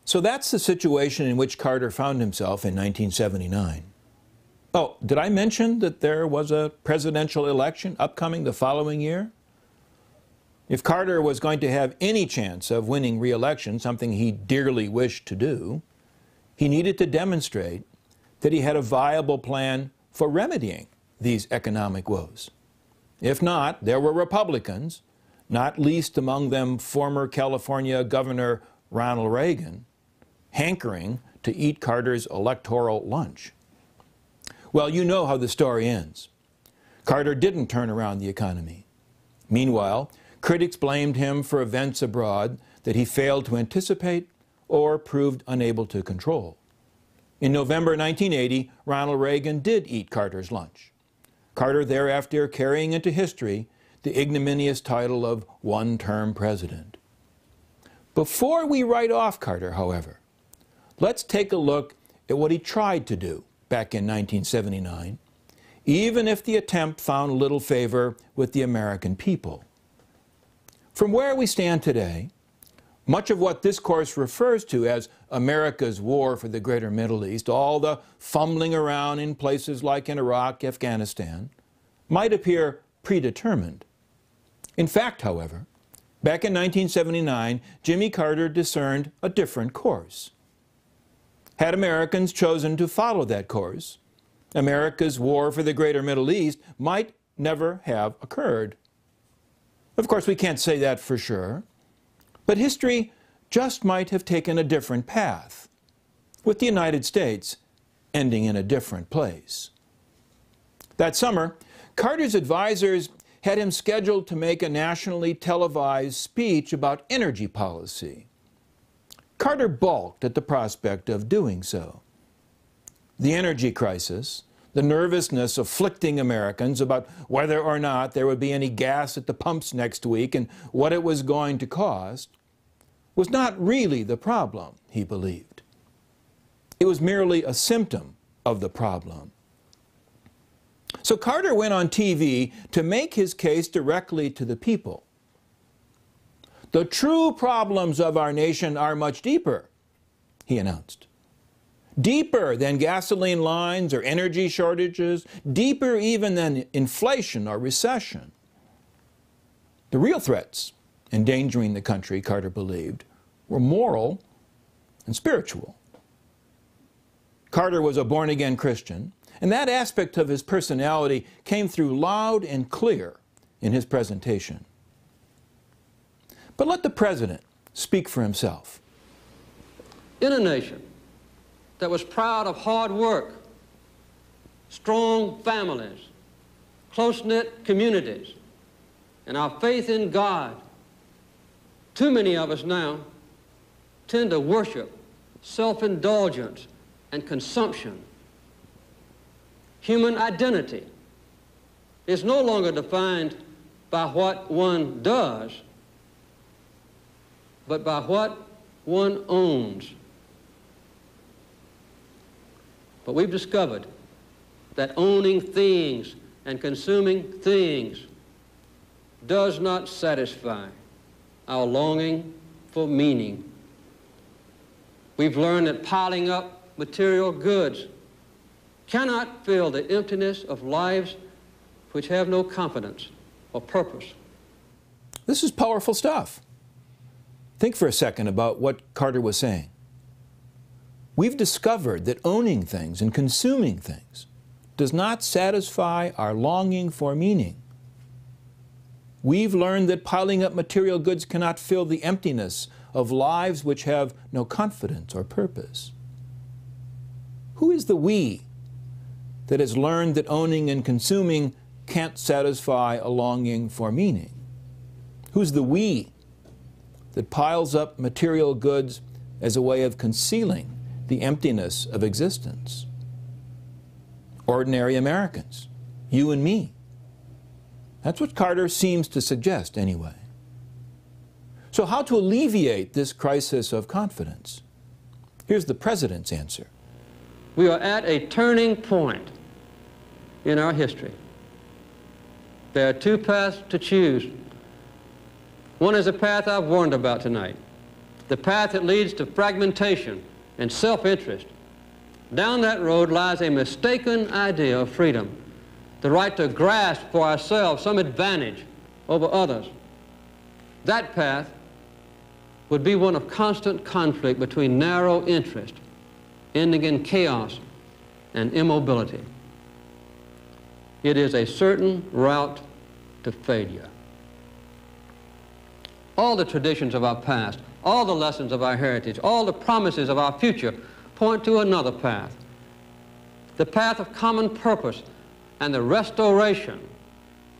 So that's the situation in which Carter found himself in 1979. Oh, did I mention that there was a presidential election upcoming the following year? If Carter was going to have any chance of winning re-election, something he dearly wished to do, he needed to demonstrate that he had a viable plan for remedying these economic woes. If not, there were Republicans, not least among them former California Governor Ronald Reagan, hankering to eat Carter's electoral lunch. Well, you know how the story ends. Carter didn't turn around the economy. Meanwhile, critics blamed him for events abroad that he failed to anticipate or proved unable to control. In November 1980, Ronald Reagan did eat Carter's lunch. Carter thereafter carrying into history the ignominious title of one-term president. Before we write off Carter, however, let's take a look at what he tried to do back in 1979, even if the attempt found little favor with the American people. From where we stand today, much of what this course refers to as America's war for the greater Middle East, all the fumbling around in places like in Iraq, Afghanistan, might appear predetermined. In fact, however, back in 1979, Jimmy Carter discerned a different course. Had Americans chosen to follow that course, America's war for the greater Middle East might never have occurred. Of course, we can't say that for sure, but history just might have taken a different path, with the United States ending in a different place. That summer, Carter's advisors had him scheduled to make a nationally televised speech about energy policy. Carter balked at the prospect of doing so. The energy crisis, the nervousness afflicting Americans about whether or not there would be any gas at the pumps next week and what it was going to cost, was not really the problem, he believed. It was merely a symptom of the problem. So Carter went on TV to make his case directly to the people. The true problems of our nation are much deeper, he announced. Deeper than gasoline lines or energy shortages, deeper even than inflation or recession. The real threats endangering the country, Carter believed, were moral and spiritual. Carter was a born-again Christian, and that aspect of his personality came through loud and clear in his presentation. But let the president speak for himself. In a nation that was proud of hard work, strong families, close-knit communities, and our faith in God, too many of us now tend to worship self-indulgence and consumption. Human identity is no longer defined by what one does, but by what one owns. But we've discovered that owning things and consuming things does not satisfy our longing for meaning. We've learned that piling up material goods cannot fill the emptiness of lives which have no confidence or purpose. This is powerful stuff. Think for a second about what Carter was saying. We've discovered that owning things and consuming things does not satisfy our longing for meaning. We've learned that piling up material goods cannot fill the emptiness of lives which have no confidence or purpose. Who is the we that has learned that owning and consuming can't satisfy a longing for meaning? Who's the we that piles up material goods as a way of concealing the emptiness of existence? Ordinary Americans, you and me. That's what Carter seems to suggest anyway. So how to alleviate this crisis of confidence? Here's the president's answer. We are at a turning point in our history. There are two paths to choose. One is a path I've warned about tonight, the path that leads to fragmentation and self-interest. Down that road lies a mistaken idea of freedom, the right to grasp for ourselves some advantage over others. That path would be one of constant conflict between narrow interest, ending in chaos and immobility. It is a certain route to failure. All the traditions of our past, all the lessons of our heritage, all the promises of our future point to another path, the path of common purpose and the restoration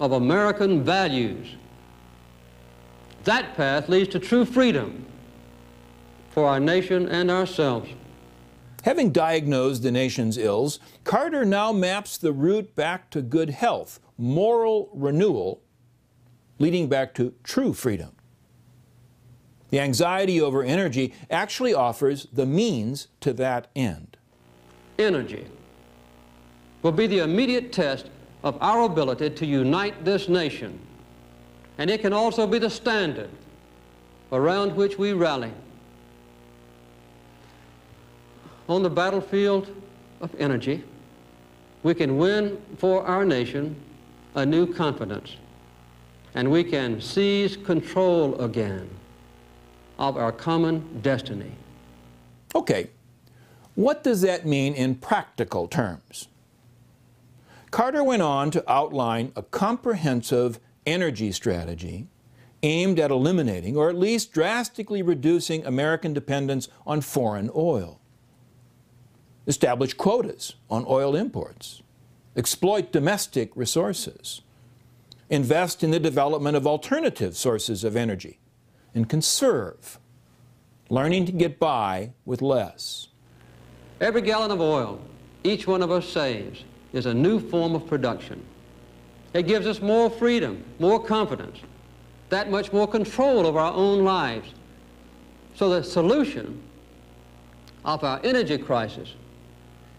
of American values. That path leads to true freedom for our nation and ourselves. Having diagnosed the nation's ills, Carter now maps the route back to good health, moral renewal, leading back to true freedom. The anxiety over energy actually offers the means to that end. Energy will be the immediate test of our ability to unite this nation, and it can also be the standard around which we rally. On the battlefield of energy, we can win for our nation a new confidence, and we can seize control again of our common destiny. Okay, what does that mean in practical terms? Carter went on to outline a comprehensive energy strategy aimed at eliminating, or at least drastically reducing, American dependence on foreign oil. Establish quotas on oil imports, exploit domestic resources, invest in the development of alternative sources of energy, and conserve, learning to get by with less. Every gallon of oil each one of us saves is a new form of production. It gives us more freedom, more confidence, that much more control over our own lives. So the solution of our energy crisis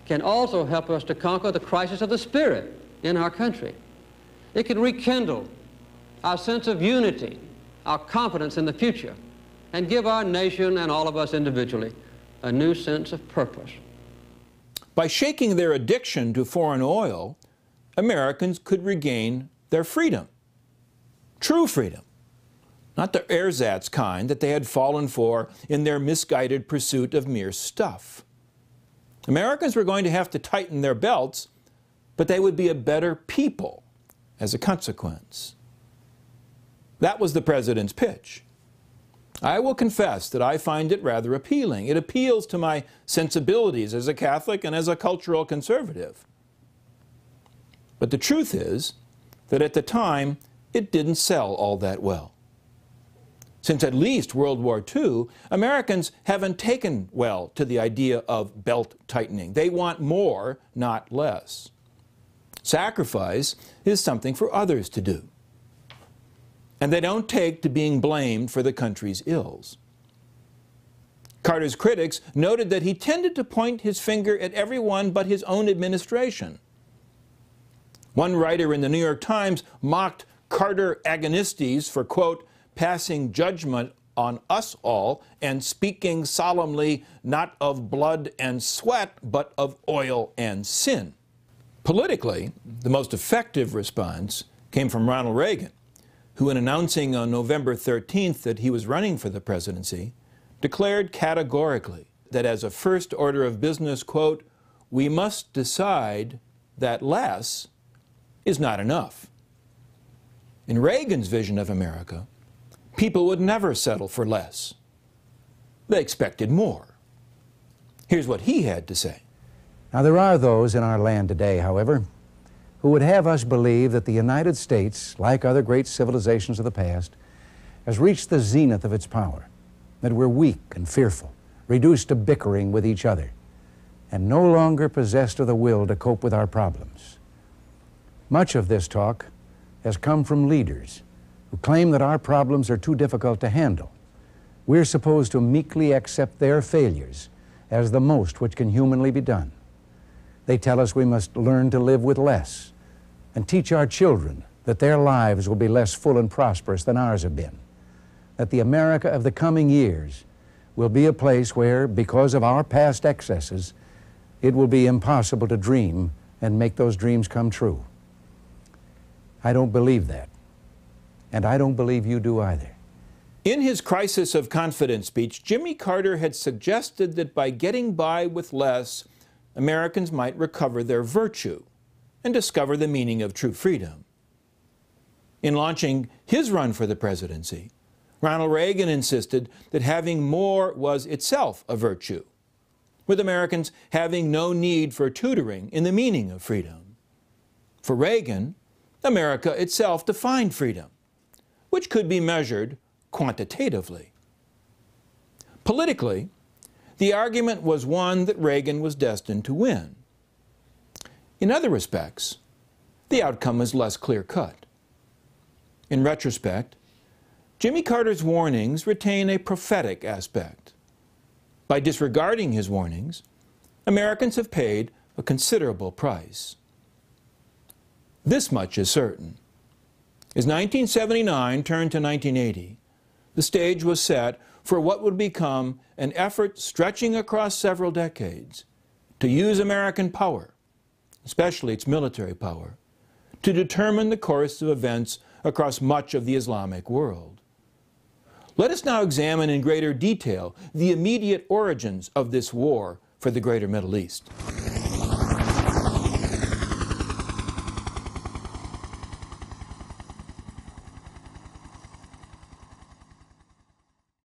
can also help us to conquer the crisis of the spirit in our country. It can rekindle our sense of unity, our confidence in the future, and give our nation and all of us individually a new sense of purpose. By shaking their addiction to foreign oil, Americans could regain their freedom, true freedom, not the ersatz kind that they had fallen for in their misguided pursuit of mere stuff. Americans were going to have to tighten their belts, but they would be a better people as a consequence. That was the president's pitch. I will confess that I find it rather appealing. It appeals to my sensibilities as a Catholic and as a cultural conservative. But the truth is that at the time, it didn't sell all that well. Since at least World War II, Americans haven't taken well to the idea of belt tightening. They want more, not less. Sacrifice is something for others to do. And they don't take to being blamed for the country's ills. Carter's critics noted that he tended to point his finger at everyone but his own administration. One writer in the New York Times mocked Carter agonistes for, quote, passing judgment on us all and speaking solemnly not of blood and sweat, but of oil and sin. Politically, the most effective response came from Ronald Reagan, who, in announcing on November 13th that he was running for the presidency, declared categorically that as a first order of business, quote, we must decide that less is not enough. In Reagan's vision of America, people would never settle for less. They expected more. Here's what he had to say. Now, there are those in our land today, however, who would have us believe that the United States, like other great civilizations of the past, has reached the zenith of its power, that we're weak and fearful, reduced to bickering with each other, and no longer possessed of the will to cope with our problems. Much of this talk has come from leaders who claim that our problems are too difficult to handle. We're supposed to meekly accept their failures as the most which can humanly be done. They tell us we must learn to live with less and teach our children that their lives will be less full and prosperous than ours have been, that the America of the coming years will be a place where, because of our past excesses, it will be impossible to dream and make those dreams come true. I don't believe that. And I don't believe you do either. In his Crisis of Confidence speech, Jimmy Carter had suggested that by getting by with less, Americans might recover their virtue and discover the meaning of true freedom. In launching his run for the presidency, Ronald Reagan insisted that having more was itself a virtue, with Americans having no need for tutoring in the meaning of freedom. For Reagan, America itself defined freedom, which could be measured quantitatively. Politically, the argument was one that Reagan was destined to win. In other respects, the outcome is less clear-cut. In retrospect, Jimmy Carter's warnings retain a prophetic aspect. By disregarding his warnings, Americans have paid a considerable price. This much is certain. As 1979 turned to 1980, the stage was set for what would become an effort stretching across several decades to use American power, especially its military power, to determine the course of events across much of the Islamic world. Let us now examine in greater detail the immediate origins of this war for the greater Middle East.